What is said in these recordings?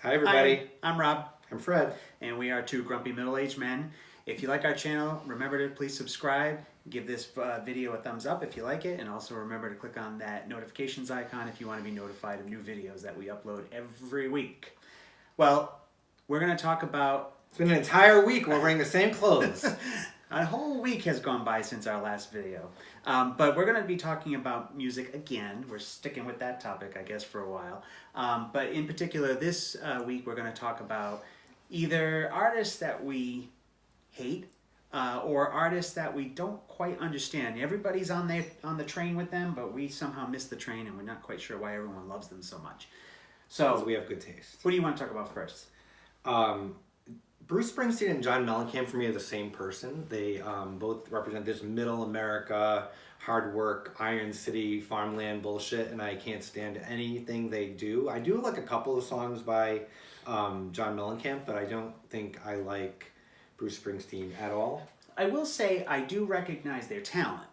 Hi, everybody. Hi, I'm Rob, I'm Fred. and we are two grumpy middle-aged men. If you like our channel, remember to please subscribe, give this video a thumbs up if you like it, and also remember to click on that notifications icon if you want to be notified of new videos that we upload every week. Well, we're going to talk about... It's been an entire week we're wearing the same clothes. A whole week has gone by since our last video. But we're going to be talking about music again. We're sticking with that topic, I guess, for a while. But in particular, this week we're going to talk about either artists that we hate or artists that we don't quite understand. Everybody's on the train with them, but we somehow missed the train and we're not quite sure why everyone loves them so much. So we have good taste. What do you want to talk about first? Bruce Springsteen and John Mellencamp for me are the same person. They both represent this middle America, hard work, Iron City, farmland bullshit, and I can't stand anything they do. I do like a couple of songs by John Mellencamp, but I don't think I like Bruce Springsteen at all. I will say I do recognize their talent.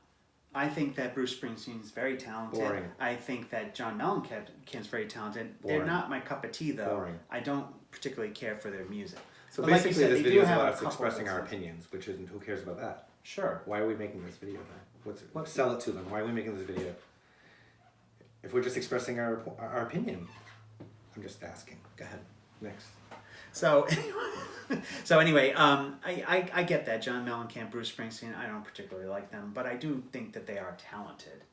I think that Bruce Springsteen is very talented. Boring. I think that John Mellencamp is very talented. Boring. They're not my cup of tea, though. Boring. I don't particularly care for their music. So But like basically, you said, this they video do is have about a us couple expressing of our songs. opinions, which isn't, who cares about that? Sure. Why are we making this video then? Sell it to them. Why are we making this video? If we're just expressing our opinion. I'm just asking. Go ahead. Next. So anyway, I get that. John Mellencamp, Bruce Springsteen, I don't particularly like them, but I do think that they are talented.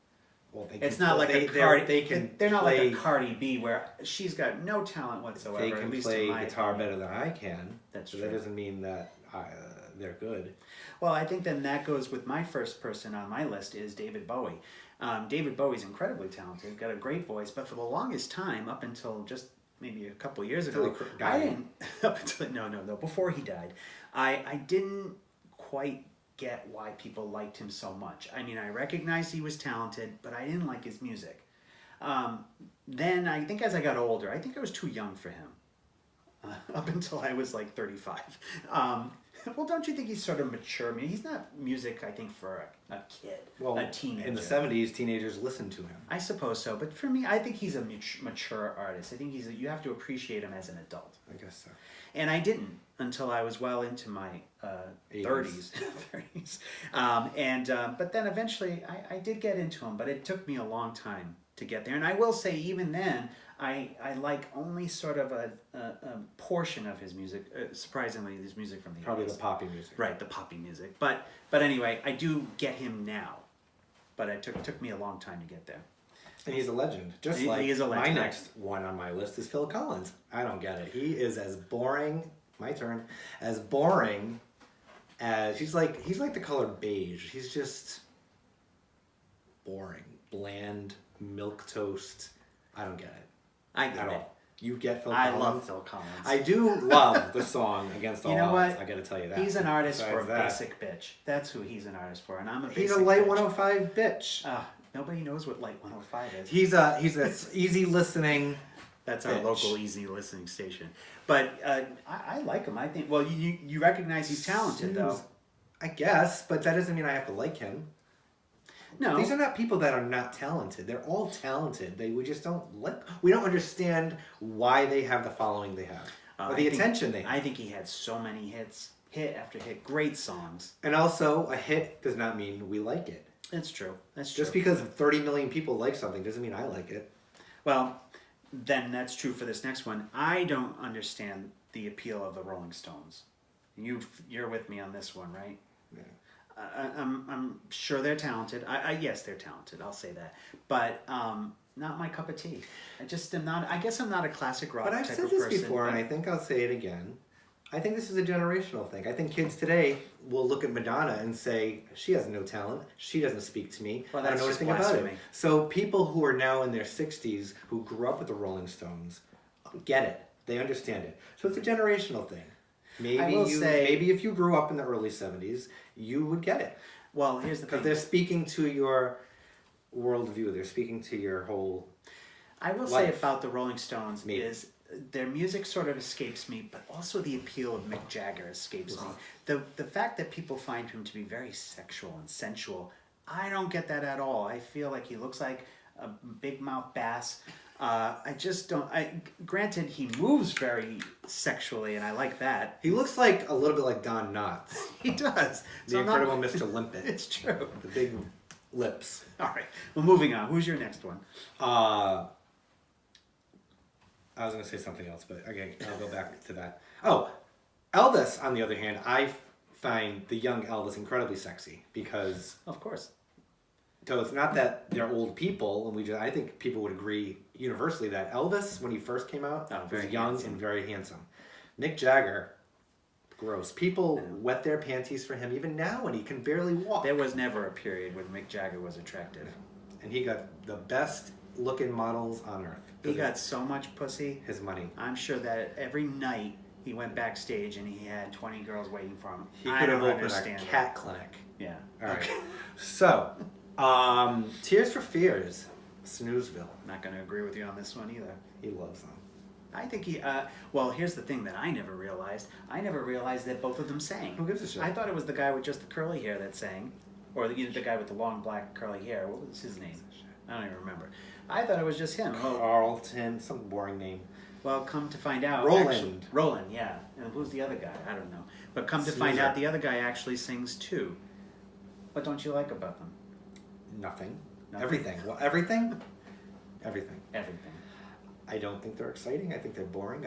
Well, It's not like they're not like a Cardi B where she's got no talent whatsoever. They can at least play in my guitar opinion. better than I can. That's so true. that doesn't mean that they're good. Well, I think then that goes with my first person on my list is David Bowie. David Bowie's incredibly talented, got a great voice, but for the longest time, up until just maybe a couple of years ago, I didn't. Up until no, before he died, I didn't quite get why people liked him so much. I mean, I recognized he was talented, but I didn't like his music. Then I think as I got older, I think I was too young for him. Up until I was like 35. Well, don't you think he's sort of mature? I mean, he's not music, I think, for a kid, a teenager. In the 70s, teenagers listened to him. I suppose so. But for me, I think he's a mature artist. I think you have to appreciate him as an adult. I guess so. And I didn't until I was well into my 30s. 30s. But then eventually I did get into him, but it took me a long time to get there. And I will say, even then, I like only sort of a portion of his music. Surprisingly, his music from the Probably 80s. the poppy music. Right, the poppy music. But anyway, I do get him now. But it took me a long time to get there. And he's a legend. He is a legend. My next one on my list is Phil Collins. I don't get it. He is as boring, my turn, as boring as, he's like the color beige. He's just boring, bland, milquetoast. I don't get it. I get at it. all. You get Phil I Collins? love Phil Collins. I do love the song Against All You know Odds. what? I gotta tell you that. He's an artist Besides for a basic bitch. That's who he's an artist for, and I'm a basic He's a light bitch. 105 bitch. Nobody knows what Light 105 is. He's a easy listening. That's our bitch. local easy listening station. But I like him. I think. Well, you recognize he's talented, though. I guess, but that doesn't mean I have to like him. No, These are not people that are not talented. They're all talented. We just don't like. We don't understand why they have the following they have, or the attention they have. I think he had so many hits, hit after hit, great songs. And also, a hit does not mean we like it. That's true. That's true. Just because 30 million people like something doesn't mean I like it. Well, then that's true for this next one. I don't understand the appeal of the Rolling Stones. You're with me on this one, right? Yeah. I'm sure they're talented. Yes, they're talented. I'll say that, but not my cup of tea. I just am not. I guess I'm not a classic rock But I've type said of this person. before, and I think I'll say it again. I think this is a generational thing. I think kids today will look at Madonna and say, she has no talent. She doesn't speak to me. Well, I don't that's know just anything about it. blasphemy. So people who are now in their 60s, who grew up with the Rolling Stones, get it. They understand it. So it's a generational thing. Maybe if you grew up in the early 70s, you would get it. Well, here's the thing. Because they're speaking to your worldview. They're speaking to your whole I will say about the Rolling Stones is their music sort of escapes me, but also the appeal of Mick Jagger escapes me. The fact that people find him to be very sexual and sensual, I don't get that at all. I feel like he looks like a big mouth bass. I just don't. Granted, he moves very sexually, and I like that. He looks like a little bit like Don Knotts. He does. The Incredible Mr. Limpet. It's true. The big lips. All right. Well, moving on. Who's your next one? I was going to say something else, but okay, I'll go back to that. Oh, Elvis, on the other hand, I find the young Elvis incredibly sexy because... Of course. So it's not that they're old people, and I think people would agree universally that Elvis, when he first came out, was young handsome. and very handsome. Mick Jagger, gross. People wet their panties for him even now when he can barely walk. There was never a period when Mick Jagger was attractive. And he got the best looking models on earth. He got so much pussy. His money. I'm sure that every night he went backstage and he had 20 girls waiting for him. He could have opened a cat clinic. Yeah. All right. So, Tears for Fears, Snoozeville. Not going to agree with you on this one either. He loves them. I think he, well, here's the thing that I never realized. I never realized that both of them sang. Who gives a shit? I thought it was the guy with just the curly hair that sang. Or the guy with the long black curly hair. What was his name? I don't even remember. I thought it was just him. Carlton, some boring name. Well, come to find out... Roland. Roland, yeah. And who's the other guy? I don't know. But come to find out, the other guy actually sings too. What don't you like about them? Nothing. Nothing. Everything. Well, everything? Everything. Everything. I don't think they're exciting. I think they're boring.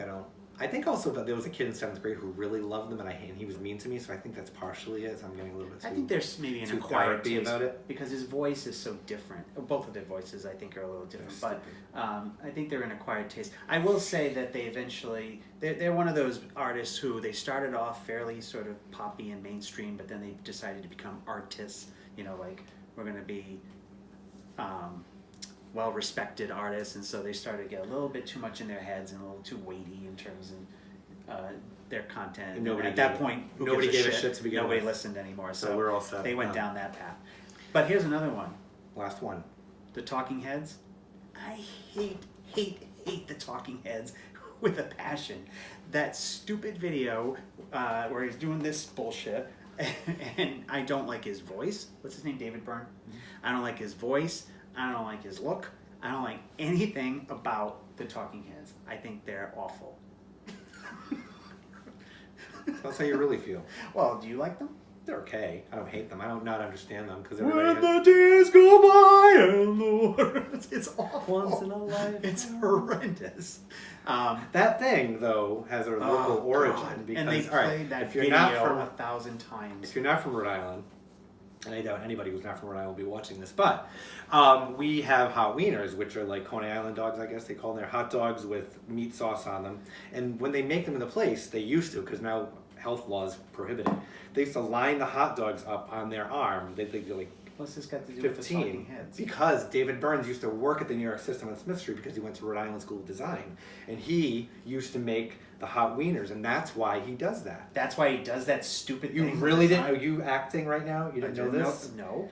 I think also that there was a kid in 7th grade who really loved them, and he was mean to me, so I think that's partially it. So I'm getting a little bit. I think there's maybe an acquired taste about it because his voice is so different. Both of their voices, I think, are a little different. But I think they're an acquired taste. I will say that they eventually they're one of those artists who they started off fairly sort of poppy and mainstream, but then they decided to become artists. You know, like we're going to be. Well-respected artists, and so they started to get a little bit too much in their heads and a little too weighty in terms of their content. And nobody at that point, nobody gave a shit to begin Nobody with. listened anymore, so we're all set. they went down that path. But here's another one. Last one. The Talking Heads. I hate the Talking Heads with a passion. That stupid video where he's doing this bullshit, and I don't like his voice. What's his name? David Byrne? Mm-hmm. I don't like his voice. I don't like his look. I don't like anything about the Talking Heads. I think they're awful. That's how you really feel. Well, do you like them? They're okay. I don't hate them. I don't not understand them because when the days go by and the it's awful. Once in a life. It's horrendous. That thing though has a local origin because and they played that video 1,000 times. If you're not from Rhode Island, and I doubt anybody who's not from Rhode Island will be watching this, but we have hot wieners, which are like Coney Island dogs, I guess they call them. They're hot dogs with meat sauce on them. And when they make them in the place, they used to, because now health laws prohibit it, they used to line the hot dogs up on their arm. They'd like What's this got to do 15, with the Talking Heads? Because David Burns used to work at the New York System on Smith Street because he went to Rhode Island School of Design. And he used to make the hot wieners, and that's why he does that. That's why he does that stupid thing. You really didn't? Are you acting right now? You didn't know this? No.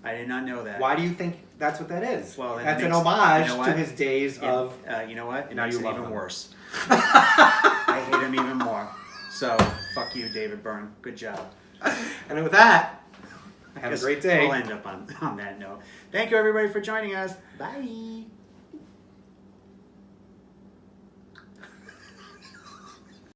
I did not know that. Why do you think that's what that is? Well, that's an homage to his days of... you know what? It now makes you it love even him. worse. I hate him even more. So, fuck you, David Byrne. Good job. And with that, have a great day. We'll end up on that note. Thank you, everybody, for joining us. Bye.